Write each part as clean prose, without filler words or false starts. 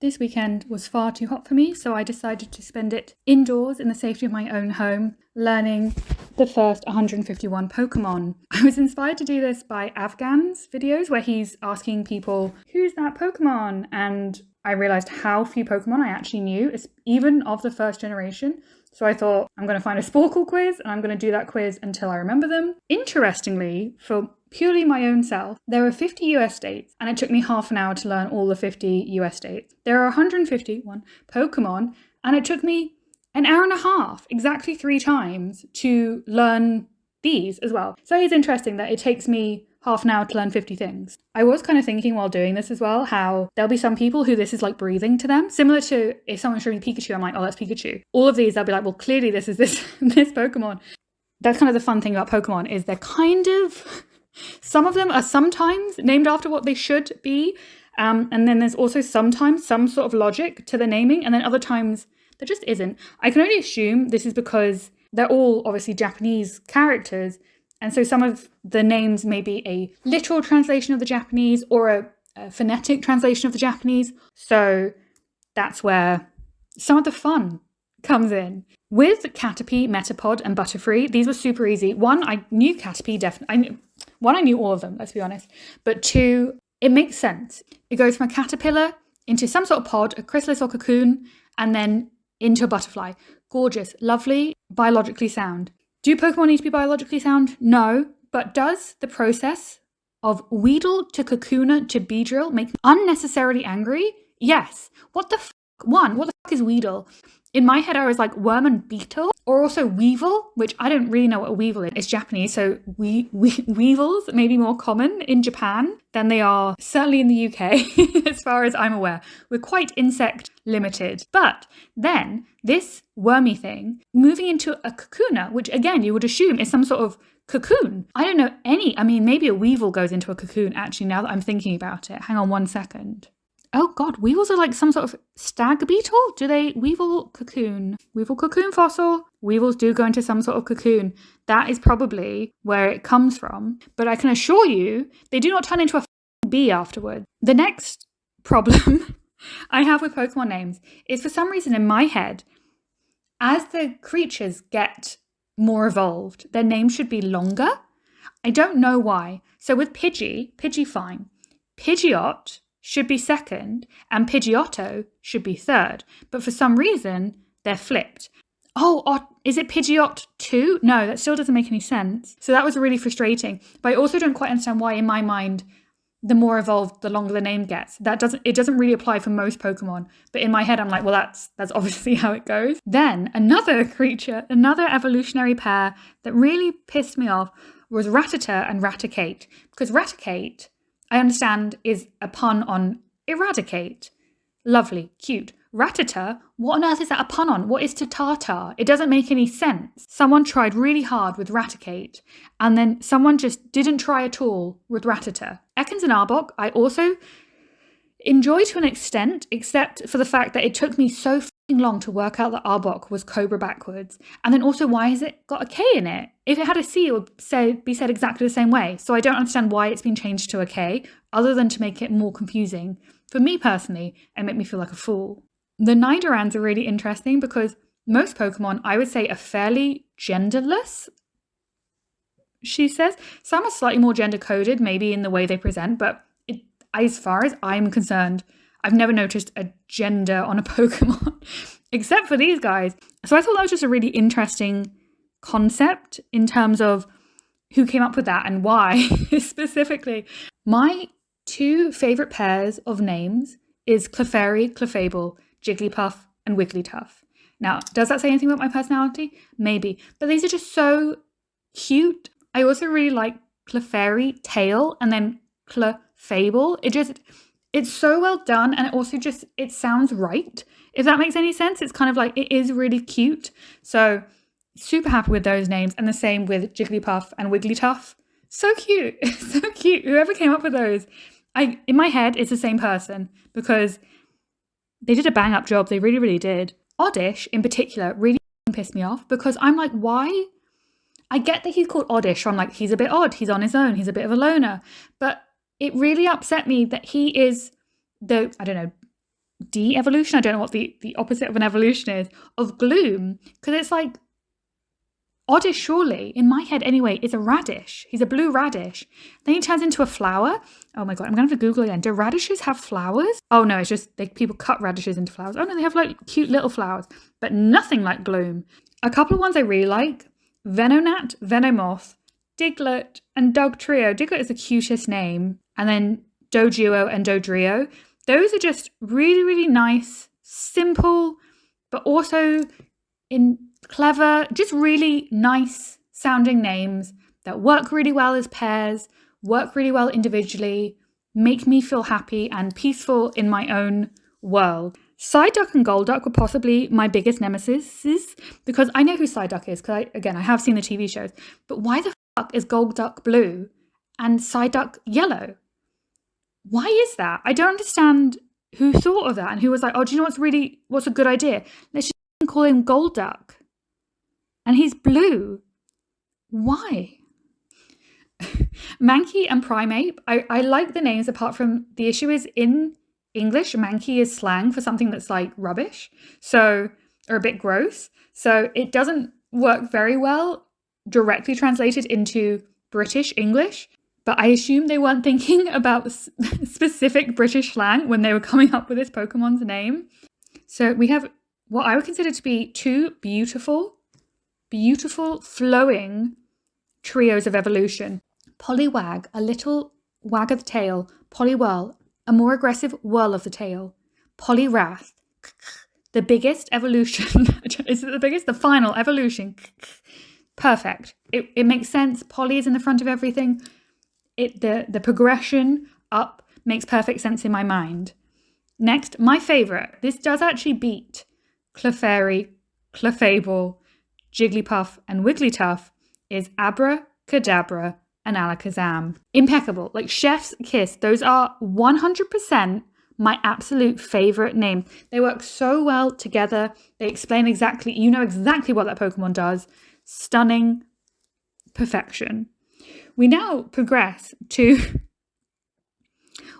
This weekend was far too hot for me, so I decided to spend it indoors in the safety of my own home, learning the first 151 Pokémon. I was inspired to do this by Afghan's videos where he's asking people, who's that Pokémon? And I realized how few Pokémon I actually knew, even of the first generation. So I thought, I'm going to find a Sporkle quiz and I'm going to do that quiz until I remember them. Interestingly, for purely my own self, there are 50 US states, and it took me half an hour to learn all the 50 US states. There are 151 Pokémon, and it took me an hour and a half, exactly 3 times, to learn these as well. So it's interesting that it takes me half an hour to learn 50 things. I was kind of thinking while doing this as well, how there'll be some people who this is like breathing to them. Similar to if someone showed me Pikachu, I'm like, oh, that's Pikachu. All of these, they'll be like, well, clearly this is this Pokemon. That's kind of the fun thing about Pokemon is they're kind of, some of them are sometimes named after what they should be. And then there's also sometimes some sort of logic to the naming. And then other times there just isn't. I can only assume this is because they're all obviously Japanese characters. And so some of the names may be a literal translation of the Japanese or a phonetic translation of the Japanese. So that's where some of the fun comes in. With Caterpie, Metapod, and Butterfree, these were super easy. One, I knew Caterpie definitely. I knew all of them, let's be honest. But 2, it makes sense. It goes from a caterpillar into some sort of pod, a chrysalis or cocoon, and then into a butterfly. Gorgeous, lovely, biologically sound. Do Pokemon need to be biologically sound? No. But does the process of Weedle to Kakuna to Beedrill make me unnecessarily angry? Yes. What the fuck is Weedle? In my head, I was like worm and beetle, or also weevil, which I don't really know what a weevil is. It's Japanese, so weevils may be more common in Japan than they are certainly in the UK, as far as I'm aware. We're quite insect limited. But then this wormy thing moving into a kakuna, which again, you would assume is some sort of cocoon. I don't know maybe a weevil goes into a cocoon, actually, now that I'm thinking about it. Hang on 1 second. Oh God, weevils are like some sort of stag beetle? Do they weevil cocoon? Weevil cocoon fossil? Weevils do go into some sort of cocoon. That is probably where it comes from. But I can assure you, they do not turn into a bee afterwards. The next problem I have with Pokemon names is for some reason in my head, as the creatures get more evolved, their name should be longer. I don't know why. So with Pidgey fine. Pidgeot should be second, and Pidgeotto should be third. But for some reason, they're flipped. Oh, is it Pidgeot 2? No, that still doesn't make any sense. So that was really frustrating. But I also don't quite understand why, in my mind, the more evolved, the longer the name gets. It doesn't really apply for most Pokemon. But in my head, I'm like, well, that's obviously how it goes. Then another creature, another evolutionary pair that really pissed me off was Rattata and Raticate. Because Raticate, I understand, is a pun on eradicate. Lovely, cute. Rattata, what on earth is that a pun on? What is to tartar? It doesn't make any sense. Someone tried really hard with Raticate, and then someone just didn't try at all with Rattata. Ekans and Arbok, I also enjoy to an extent, except for the fact that it took me so fucking long to work out that Arbok was Cobra backwards. And then also, why has it got a K in it? If it had a C, it would be said exactly the same way. So I don't understand why it's been changed to a K, other than to make it more confusing. For me personally, and make me feel like a fool. The Nidorans are really interesting because most Pokemon, I would say, are fairly genderless, she says. Some are slightly more gender-coded, maybe in the way they present, but as far as I'm concerned, I've never noticed a gender on a Pokemon, except for these guys. So I thought that was just a really interesting concept in terms of who came up with that and why specifically. My 2 favourite pairs of names is Clefairy, Clefable, Jigglypuff, and Wigglytuff. Now, does that say anything about my personality? Maybe. But these are just so cute. I also really like Clefairy tail and then Clefable. It's so well done, and it sounds right, if that makes any sense. It's kind of like, it is really cute. So super happy with those names, and the same with Jigglypuff and Wigglytuff. So cute. So cute. Whoever came up with those, in my head, it's the same person because they did a bang up job. They really, really did. Oddish in particular really pissed me off because I'm like, why? I get that he's called Oddish. So I'm like, he's a bit odd. He's on his own. He's a bit of a loner. But it really upset me that he is the, de-evolution, I don't know what the opposite of an evolution is, of gloom. Because it's like, Oddish surely, in my head anyway, is a radish. He's a blue radish. Then he turns into a flower. Oh my God, I'm going to have to Google again. Do radishes have flowers? Oh no, it's just people cut radishes into flowers. Oh no, they have like cute little flowers, but nothing like gloom. A couple of ones I really like: Venonat, Venomoth, Diglett, and Dugtrio. Diglett is the cutest name. And then Doduo and Dodrio. Those are just really, really nice, simple, but also clever, just really nice sounding names that work really well as pairs, work really well individually, make me feel happy and peaceful in my own world. Psyduck and Golduck were possibly my biggest nemesis because I know who Psyduck is because I have seen the TV shows, but why the fuck is Golduck blue and Psyduck yellow? Why is that? I don't understand who thought of that and who was like, oh, do you know what's a good idea? Let's just call him Golduck. And he's blue. Why? Mankey and Primeape. I like the names apart from the issue is in English, Mankey is slang for something that's like rubbish. Or a bit gross. So it doesn't work very well directly translated into British English. But I assume they weren't thinking about specific British slang when they were coming up with this Pokemon's name. So we have what I would consider to be two beautiful flowing trios of evolution. Poliwag, a little wag of the tail. Poliwhirl, a more aggressive whirl of the tail. Poliwrath, the biggest evolution. Is it the biggest? The final evolution. Perfect. It makes sense. Poly is in the front of everything. The progression up makes perfect sense in my mind. Next, my favourite. This does actually beat Clefairy, Clefable, Jigglypuff, and Wigglytuff is Abracadabra and Alakazam. Impeccable, like chef's kiss. Those are 100% my absolute favourite name. They work so well together. They explain exactly, you know exactly what that Pokemon does. Stunning perfection. We now progress to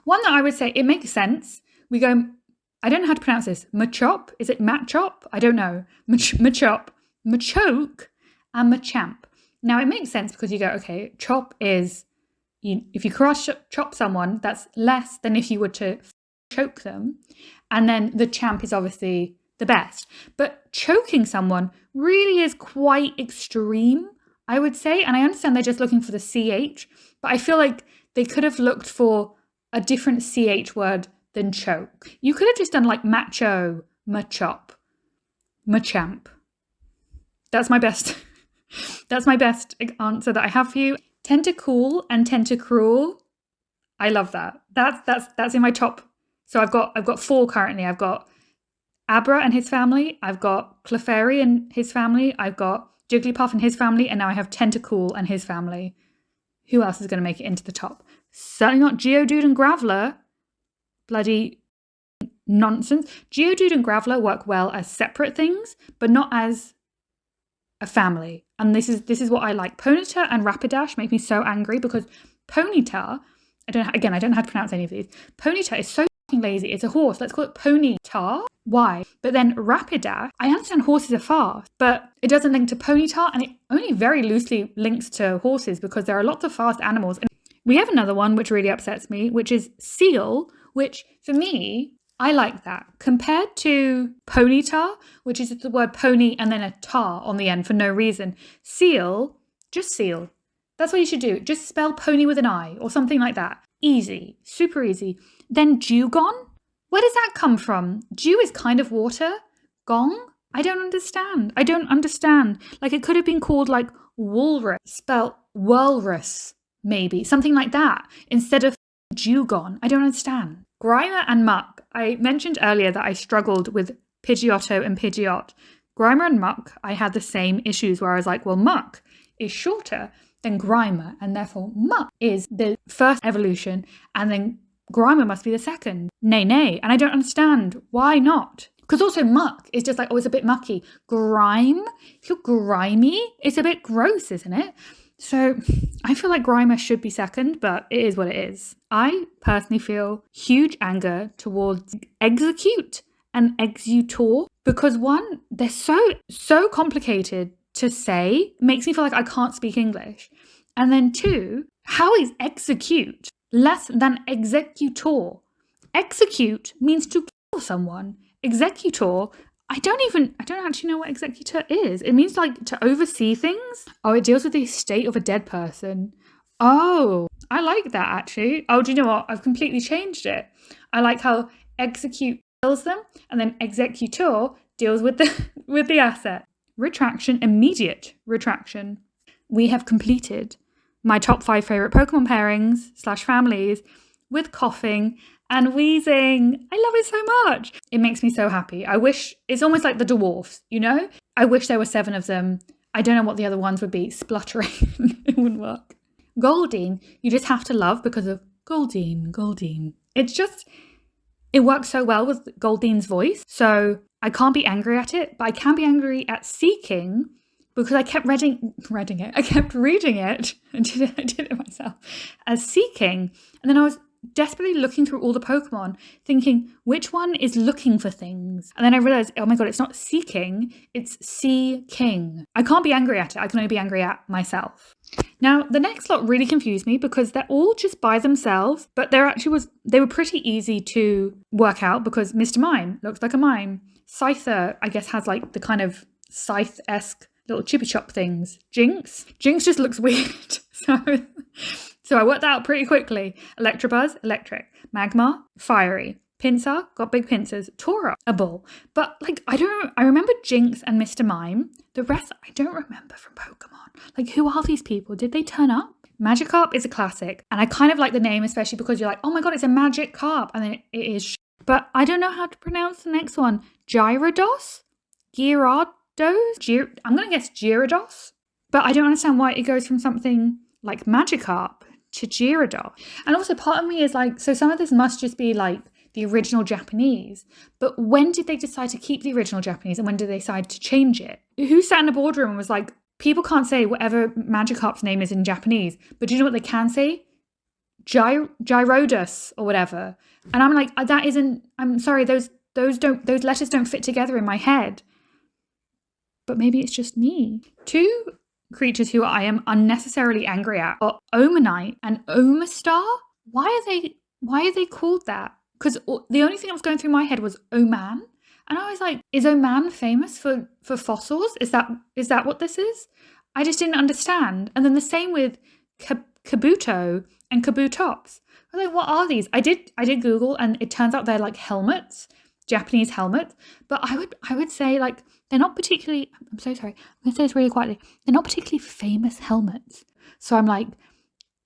one that I would say it makes sense. We go, I don't know how to pronounce this. Machop? Is it Machop? I don't know. Machop, Machoke, and Machamp. Now it makes sense because you go, okay, chop is, if you cross chop someone, that's less than if you were to choke them. And then the champ is obviously the best. But choking someone really is quite extreme, I would say. And I understand they're just looking for the CH, but I feel like they could have looked for a different CH word than choke. You could have just done like macho, machop, machamp. That's my best. That's my best answer that I have for you. Tentacool and Tentacruel. I love that. That's in my top. So I've got 4 currently. I've got Abra and his family. I've got Clefairy and his family. I've got Jigglypuff and his family. And now I have Tentacool and his family. Who else is going to make it into the top? Certainly not Geodude and Graveler. Bloody nonsense. Geodude and Graveler work well as separate things, but not as a family. And this is what I like. Ponyta and Rapidash make me so angry because Ponyta, I don't know how to pronounce any of these. Ponyta is so fucking lazy. It's a horse. Let's call it Ponyta. Why? But then Rapidash, I understand horses are fast, but it doesn't link to Ponyta, and it only very loosely links to horses because there are lots of fast animals. And we have another one which really upsets me, which is Seal, which for me, I like that. Compared to Ponyta, which is the word pony and then a tar on the end for no reason. Seal, just Seal. That's what you should do. Just spell pony with an I or something like that. Easy, super easy. Then Dewgong? Where does that come from? Dew is kind of water. Gong? I don't understand. Like it could have been called like walrus, spelled walrus, maybe. Something like that. Instead of Dewgong. I don't understand. Grimer and Muck. I mentioned earlier that I struggled with Pidgeotto and Pidgeot. Grimer and Muck, I had the same issues where I was like, well, Muck is shorter than Grimer, and therefore Muck is the first evolution, and then Grimer must be the second. Nay. And I don't understand. Why not? Because also Muck is just like, oh, it's a bit mucky. Grime? If you're grimy, it's a bit gross, isn't it? So I feel like Grimer should be second, but it is what it is. I personally feel huge anger towards execute and exutor because one, they're so complicated to say, makes me feel like I can't speak English. And then two, how is execute less than executor? Execute means to kill someone. Executor, I don't actually know what executor is. It means like to oversee things. Oh, it deals with the estate of a dead person. Oh, I like that actually. Oh, do you know what? I've completely changed it. I like how execute kills them and then executor deals with the asset. Retraction, immediate retraction. We have completed my top 5 favorite Pokemon pairings / families with coughing and wheezing. I love it so much. It makes me so happy. I wish, it's almost like the dwarfs, you know? I wish there were 7 of them. I don't know what the other ones would be. Spluttering. It wouldn't work. Goldeen, you just have to love because of Goldeen. It works so well with Goldeen's voice. So I can't be angry at it, but I can be angry at Seeking because I kept reading it. I kept reading it. I did it myself as Seeking. And then I was desperately looking through all the Pokemon thinking, which one is looking for things? And then I realized, oh my God, it's not Seeking, it's Seeking. I can't be angry at it. I can only be angry at myself. Now, the next lot really confused me because they're all just by themselves, but they were pretty easy to work out because Mr. Mime looks like a mime. Scyther, I guess, has like the kind of scythe-esque little chippy chop things. Jinx just looks weird. So I worked that out pretty quickly. Electabuzz, electric. Magmar, fiery. Pinsir, got big pincers. Tora, a bull. But like, I remember Jinx and Mr. Mime. The rest, I don't remember from Pokemon. Like, who are these people? Did they turn up? Magikarp is a classic. And I kind of like the name, especially because you're like, oh my God, it's a magic carp. And then it is. But I don't know how to pronounce the next one. Gyarados? I'm going to guess Gyarados. But I don't understand why it goes from something like Magikarp to Gyarados. And also part of me is like, so some of this must just be like the original Japanese. But when did they decide to keep the original Japanese and when did they decide to change it? Who sat in a boardroom and was like, people can't say whatever Magikarp's name is in Japanese, but do you know what they can say? Gyrodos or whatever. And I'm like, I'm sorry, those letters don't fit together in my head. But maybe it's just me. 2 creatures who I am unnecessarily angry at are Omanite and Omastar. Why are they called that? Because the only thing that was going through my head was Oman. And I was like, is Oman famous for fossils? Is that what this is? I just didn't understand. And then the same with Kabuto and Kabutops. I was like, what are these? I did Google and it turns out they're like helmets, Japanese helmets. But I would say like they're not particularly, I'm so sorry, I'm going to say this really quietly. They're not particularly famous helmets. So I'm like,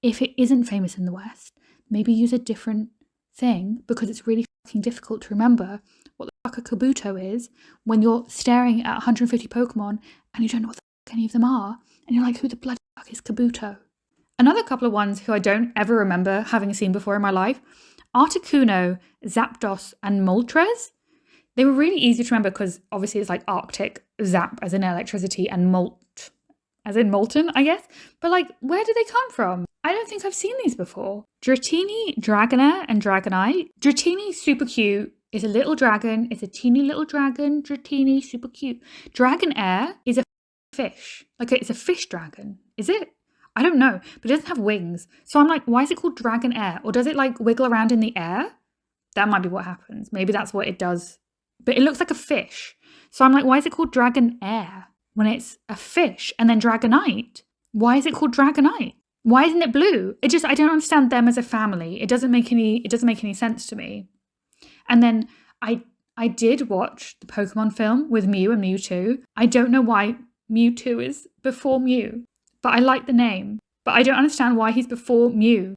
if it isn't famous in the West, maybe use a different thing because it's really fucking difficult to remember what the fuck a Kabuto is when you're staring at 150 Pokemon and you don't know what the fuck any of them are. And you're like, who the bloody fuck is Kabuto? Another couple of ones who I don't ever remember having seen before in my life, Articuno, Zapdos, and Moltres. They were really easy to remember because obviously it's like Arctic, Zap as in electricity, and Molt as in molten, I guess. But like, where did they come from? I don't think I've seen these before. Dratini, Dragonair, and Dragonite. Dratini, super cute. It's a little dragon. It's a teeny little dragon. Dratini, super cute. Dragonair is a fish. Like, it's a fish dragon. Is it? I don't know. But it doesn't have wings. So I'm like, why is it called Dragonair? Or does it like wiggle around in the air? That might be what happens. Maybe that's what it does. But it looks like a fish. So I'm like, why is it called Dragonair when it's a fish? And then Dragonite. Why is it called Dragonite? Why isn't it blue? I don't understand them as a family. It doesn't make any sense to me. And then I did watch the Pokemon film with Mew and Mewtwo. I don't know why Mewtwo is before Mew, but I like the name. But I don't understand why he's before Mew.